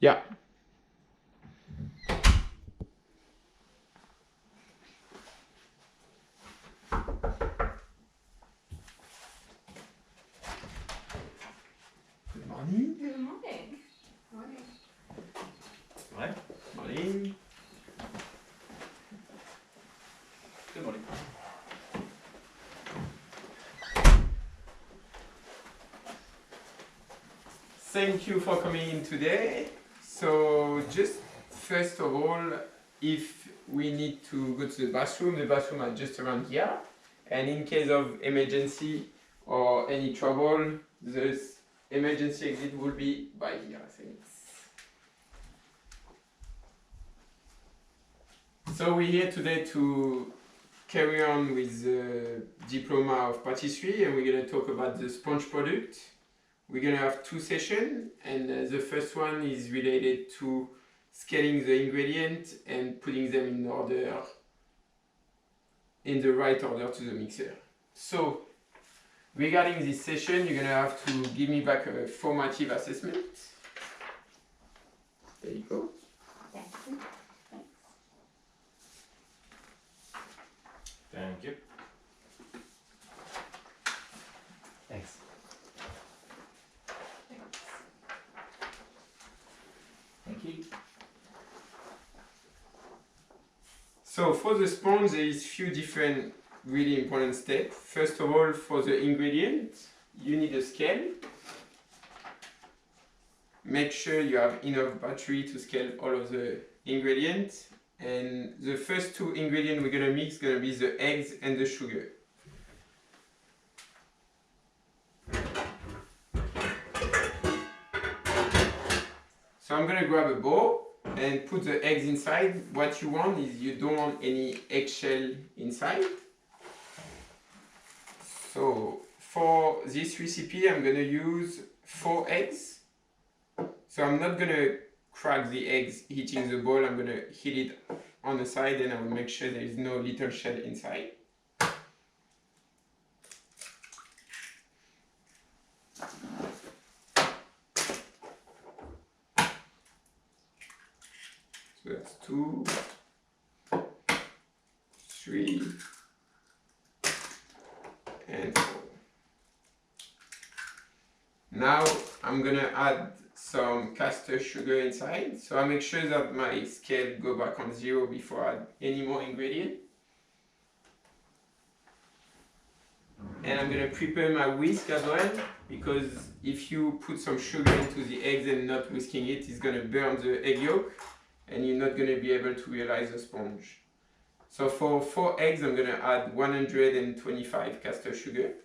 Yeah. Good morning. Good morning. Morning. Ouais. Morning. Good morning. Thank you for coming in today. So just first of all, if we need to go to the bathroom are just around here. And in case of emergency or any trouble, the emergency exit will be by here, I think. So we're here today to carry on with the diploma of patisserie, and we're going to talk about the sponge product. We're going to have two sessions, and the first one is related to scaling the ingredients and putting them in order, in the right order to the mixer. So regarding this session, you're going to have to give me back a formative assessment. There you go. Thank you. Thank you. Thanks. Thank you. So for the sponge, there is few different really important steps. First of all, for the ingredients, you need a scale. Make sure you have enough battery to scale all of the ingredients. And the first two ingredients we're gonna mix gonna be the eggs and the sugar. So I'm gonna grab a bowl and put the eggs inside. What you want is you don't want any eggshell inside. So for this recipe, I'm gonna use 4 eggs. So I'm not gonna crack the eggs hitting the bowl. I'm gonna hit it on the side, and I will make sure there is no little shell inside. So that's 2, 3, and 4. Now I'm gonna add some caster sugar inside, so I make sure that my scale go back on 0 before I add any more ingredient. And I'm gonna prepare my whisk as well, because if you put some sugar into the eggs and not whisking it, it's gonna burn the egg yolk, and you're not gonna be able to realize the sponge. So for 4 eggs, I'm gonna add 125 caster sugar.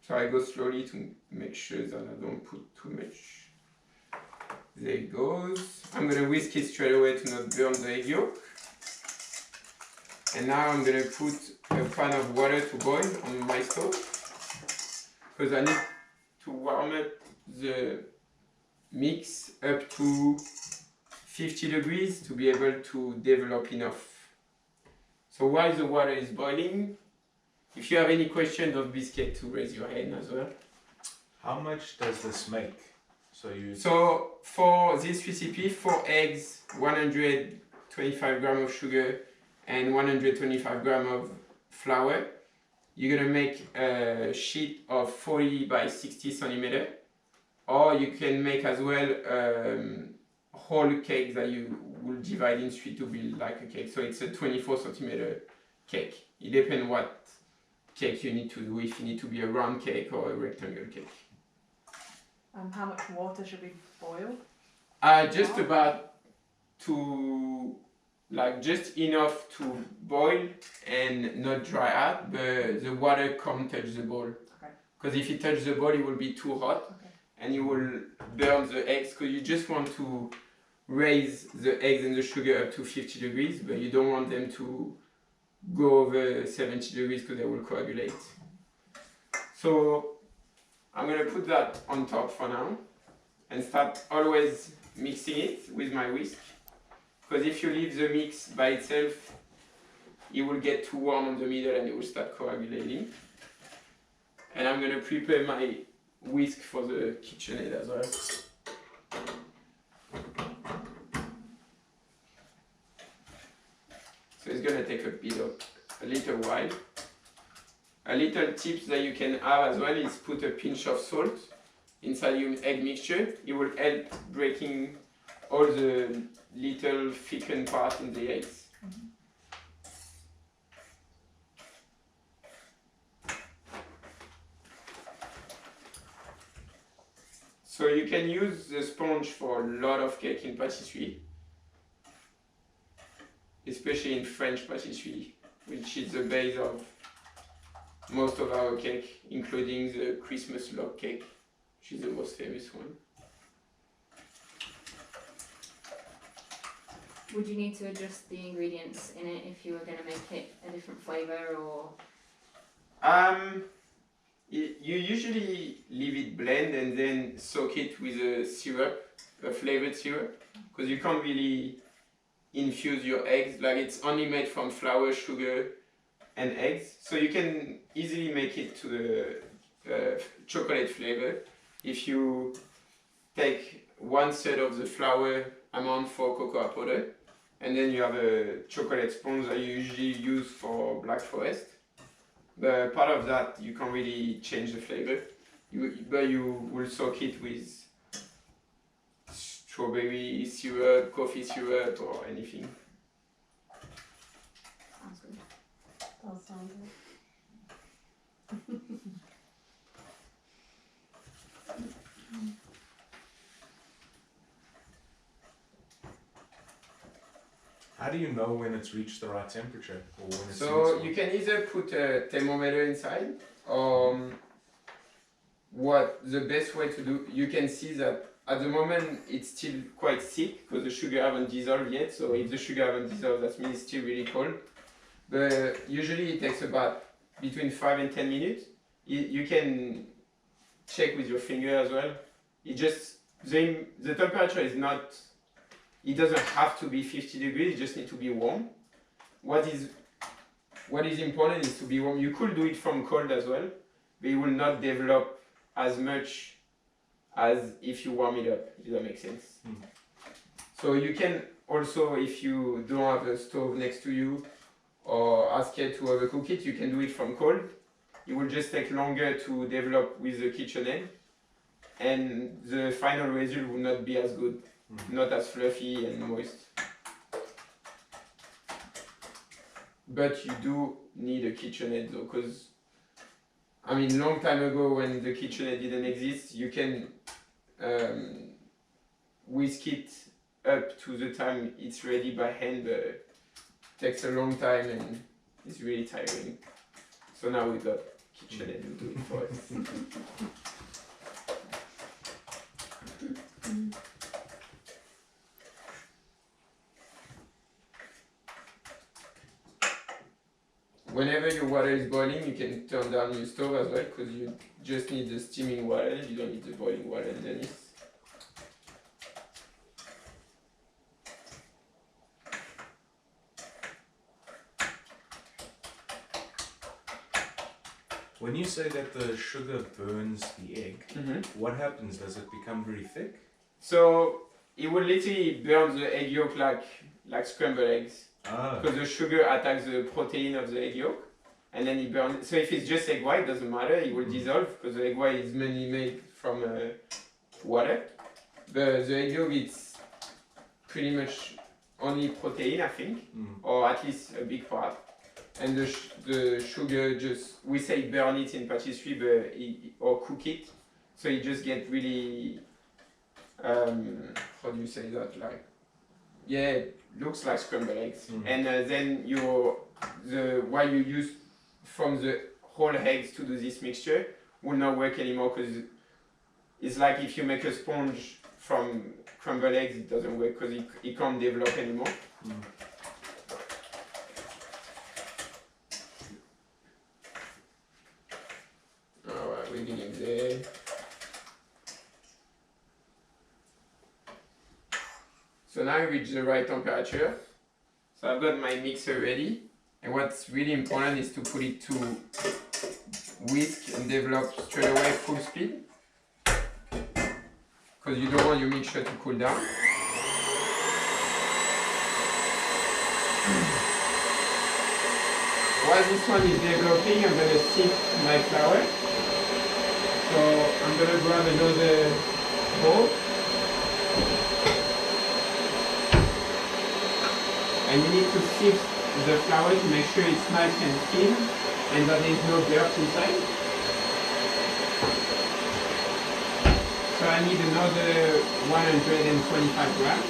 So I go slowly to make sure that I don't put too much. There it goes. I'm gonna whisk it straight away to not burn the egg yolk. And now I'm gonna put a pan of water to boil on my stove, because I need to warm up the mix up to 50 degrees to be able to develop enough. So while the water is boiling, if you have any questions, don't be scared to raise your hand as well. How much does this make? So for this recipe, 4 eggs, 125 grams of sugar, and 125 grams of flour. You're gonna make a sheet of 40 by 60 centimeter, or you can make as well whole cake that you will divide in 3 to build like a cake. So it's a 24 centimeter cake. It depends what cake you need to do, if you need to be a round cake or a rectangle cake. How much water should we boil? Just about to, like just enough to boil and not dry out, but the water can't touch the bowl. Because if it touches the bowl, it will be too hot, and you will burn the eggs, because you just want to raise the eggs and the sugar up to 50 degrees, but you don't want them to go over 70 degrees because they will coagulate. So I'm going to put that on top for now and start always mixing it with my whisk, because if you leave the mix by itself, it will get too warm in the middle and it will start coagulating. I'm gonna prepare my whisk for the KitchenAid as well. So it's gonna take a little while. A little tip that you can have as well is put a pinch of salt inside your egg mixture. It will help breaking all the little thickened part in the eggs. So you can use the sponge for a lot of cake in patisserie, especially in French patisserie, which is the base of most of our cake, including the Christmas log cake, which is the most famous one. Would you need to adjust the ingredients in it if you were going to make it a different flavour or? You usually leave it blend and then soak it with a syrup, a flavored syrup, because you can't really infuse your eggs. Like it's only made from flour, sugar, and eggs. So you can easily make it to the chocolate flavor if you take 1/3 of the flour amount for cocoa powder, and then you have a chocolate sponge that you usually use for Black Forest. But part of that, you can't really change the flavor. But you will soak it with strawberry syrup, coffee syrup, or anything. Sounds good. That sounds good. How do you know when it's reached the right temperature or when it's So you can either put a thermometer inside, or what the best way to do, you can see that at the moment it's still quite thick because the sugar haven't dissolved yet. So if the sugar haven't dissolved, that means it's still really cold. But usually it takes about between 5 and 10 minutes. You can check with your finger as well. It just, the temperature is not, it doesn't have to be 50 degrees, it just needs to be warm. What is important is to be warm. You could do it from cold as well, but it will not develop as much as if you warm it up, if that makes sense. So you can also, if you don't have a stove next to you or are scared to overcook it, you can do it from cold. It will just take longer to develop with the KitchenAid, and the final result will not be as good, not as fluffy and moist. But you do need a KitchenAid though, because I mean, long time ago when the KitchenAid didn't exist, you can whisk it up to the time it's ready by hand, but it takes a long time and it's really tiring. So now we got KitchenAid to do it for us. Whenever your water is boiling, you can turn down your stove as well, because you just need the steaming water, you don't need the boiling water underneath. When you say that the sugar burns the egg, what happens? Does it become very thick? So it will literally burn the egg yolk like scrambled eggs. Because the sugar attacks the protein of the egg yolk, and then it burns. So if it's just egg white, doesn't matter, it will dissolve, because the egg white is mainly made from water. But the egg yolk, it's pretty much only protein, I think, or at least a big part. And the sugar just, we say burn it in patisserie, but or cook it, so it just get really, how do you say that, like, yeah, looks like scrambled eggs. And then what you use from the whole eggs to do this mixture will not work anymore, because it's like if you make a sponge from crumbled eggs, it doesn't work because it can't develop anymore. Alright, we're getting there. So now I reach the right temperature. So I've got my mixer ready. And what's really important is to put it to whisk and develop straight away full speed, because you don't want your mixture to cool down. While this one is developing, I'm going to sift my flour. So I'm going to grab another bowl. And you need to sift the flour to make sure it's nice and thin and that there is no dirt inside. So I need another 125 grams.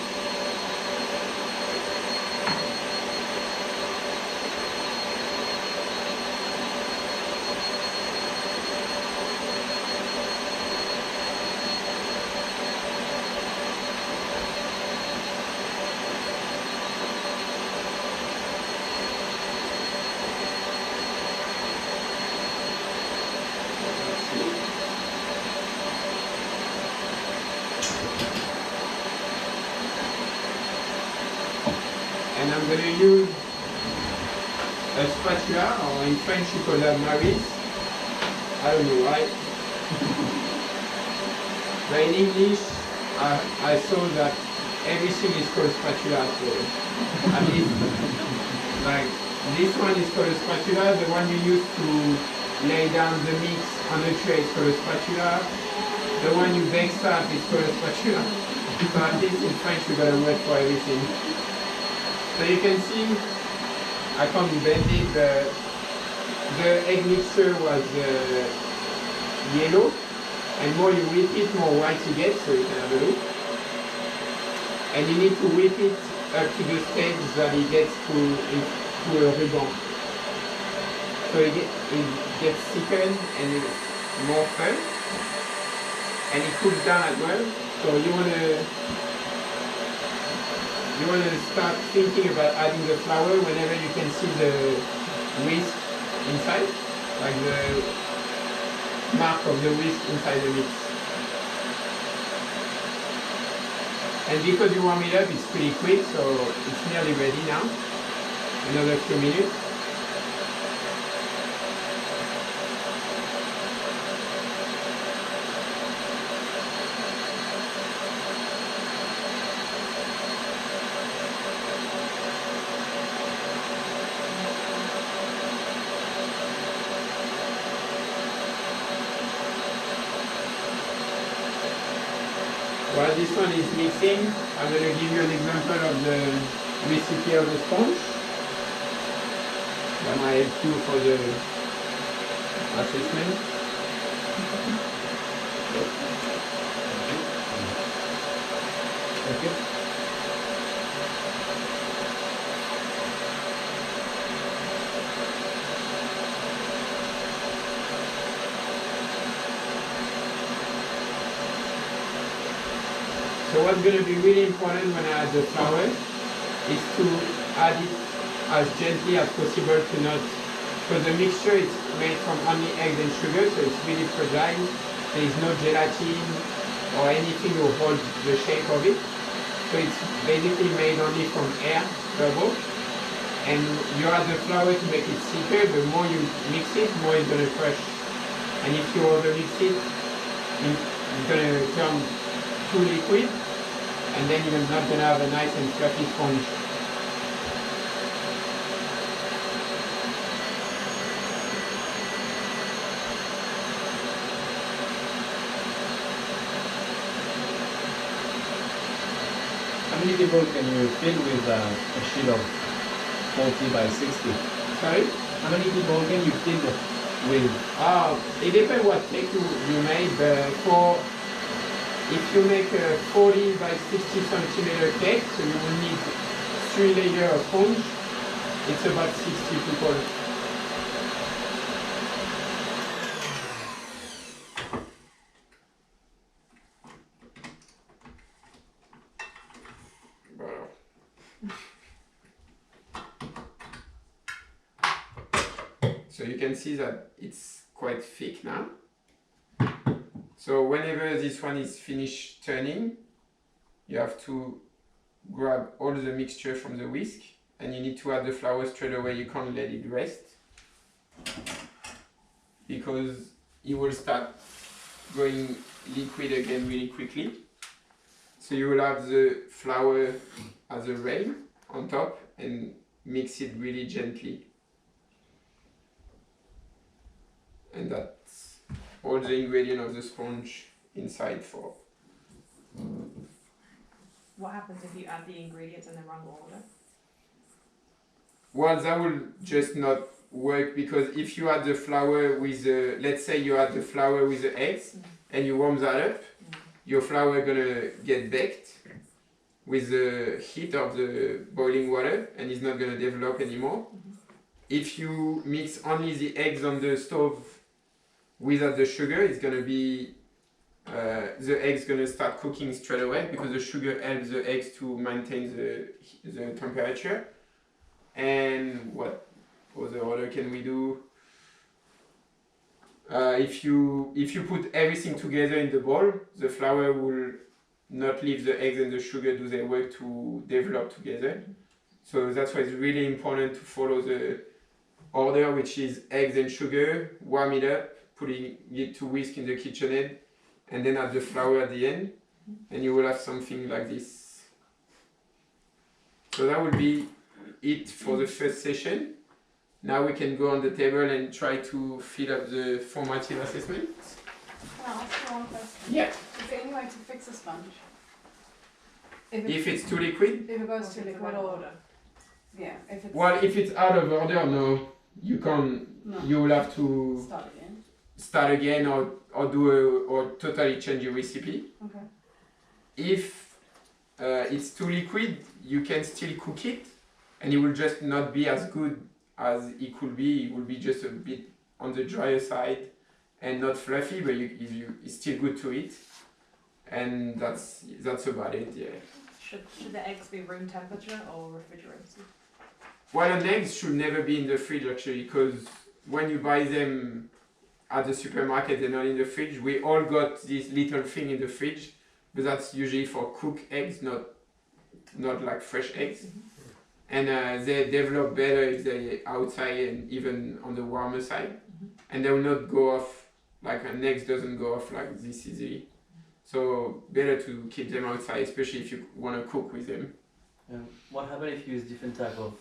And I'm going to use a spatula, or in French you call that maris. I don't know why. But in English, I saw that everything is called spatula. So at least, like this one is called a spatula. The one you use to lay down the mix on the tray is called a spatula. The one you bake stuff is called a spatula. So at least in French we got a word for everything. So you can see, I can't bend it, the egg mixture was yellow, and more you whip it, more white you get, so you can have a look. And you need to whip it up to the stage that it gets to a ruban. So it gets thickened and it's more firm, and it cools down as well. So you want to start thinking about adding the flour whenever you can see the whisk inside, like the mark of the whisk inside the mix. And because you warm it up, it's pretty quick, so it's nearly ready now. Another few minutes. While this one is mixing, I'm going to give you an example of the recipe of the sponge. That might help you for the assessment. Okay. So what's going to be really important when I add the flour is to add it as gently as possible to not, because the mixture is made from only eggs and sugar, so it's really fragile. There is no gelatin or anything to hold the shape of it. So it's basically made only from air bubble. And you add the flour to make it thicker. The more you mix it, more it's going to crush. And if you overmix it, it's going to turn too liquid, and then you're not going to have a nice and fluffy sponge. How many people can you fill with a sheet of 40 by 60? Sorry? How many people can you fill with? It depends what cake you made, but if you make a 40 by 60 centimeter cake, so you will need 3 layers of sponge, it's about 60 people. So you can see that it's quite thick now. So whenever this one is finished turning, you have to grab all the mixture from the whisk, and you need to add the flour straight away. You can't let it rest. because it will start going liquid again really quickly. So you will have the flour as a rain on top and mix it really gently. And that's all the ingredient of the sponge inside for. What happens if you add the ingredients in the wrong order? Well, that will just not work, because if you add the flour with the, let's say you add the flour with the eggs and you warm that up, your flour gonna get baked with the heat of the boiling water and it's not gonna develop anymore. If you mix only the eggs on the stove without the sugar, it's gonna be the eggs gonna start cooking straight away, because the sugar helps the eggs to maintain the temperature. And what other order can we do? If you put everything together in the bowl, the flour will not leave the eggs and the sugar do their work to develop together. So that's why it's really important to follow the order, which is eggs and sugar, warm it up, putting it to whisk in the KitchenAid, and then add the flour at the end, and you will have something like this. So that will be it for the first session. Now we can go on the table and try to fill up the formative assessment. Can I ask you one question? Yeah. Is there any way to fix a sponge? If it's too liquid? If it goes to liquid or order. yeah, if it's Well, if it's out of order, no, you can't. no, You will have to start again. or totally change your recipe. Okay. If it's too liquid, you can still cook it, and it will just not be as good as it could be. It will be just a bit on the drier side and not fluffy, but it's still good to eat. And that's about it. Yeah. Should the eggs be room temperature or refrigerated? Well, an eggs should never be in the fridge actually, because when you buy them at the supermarket, they're not in the fridge. We all got this little thing in the fridge, but that's usually for cooked eggs, not like fresh eggs. And they develop better if they're outside and even on the warmer side. And they will not go off, like an egg doesn't go off like this easily. So better to keep them outside, especially if you want to cook with them. What happens if you use different type of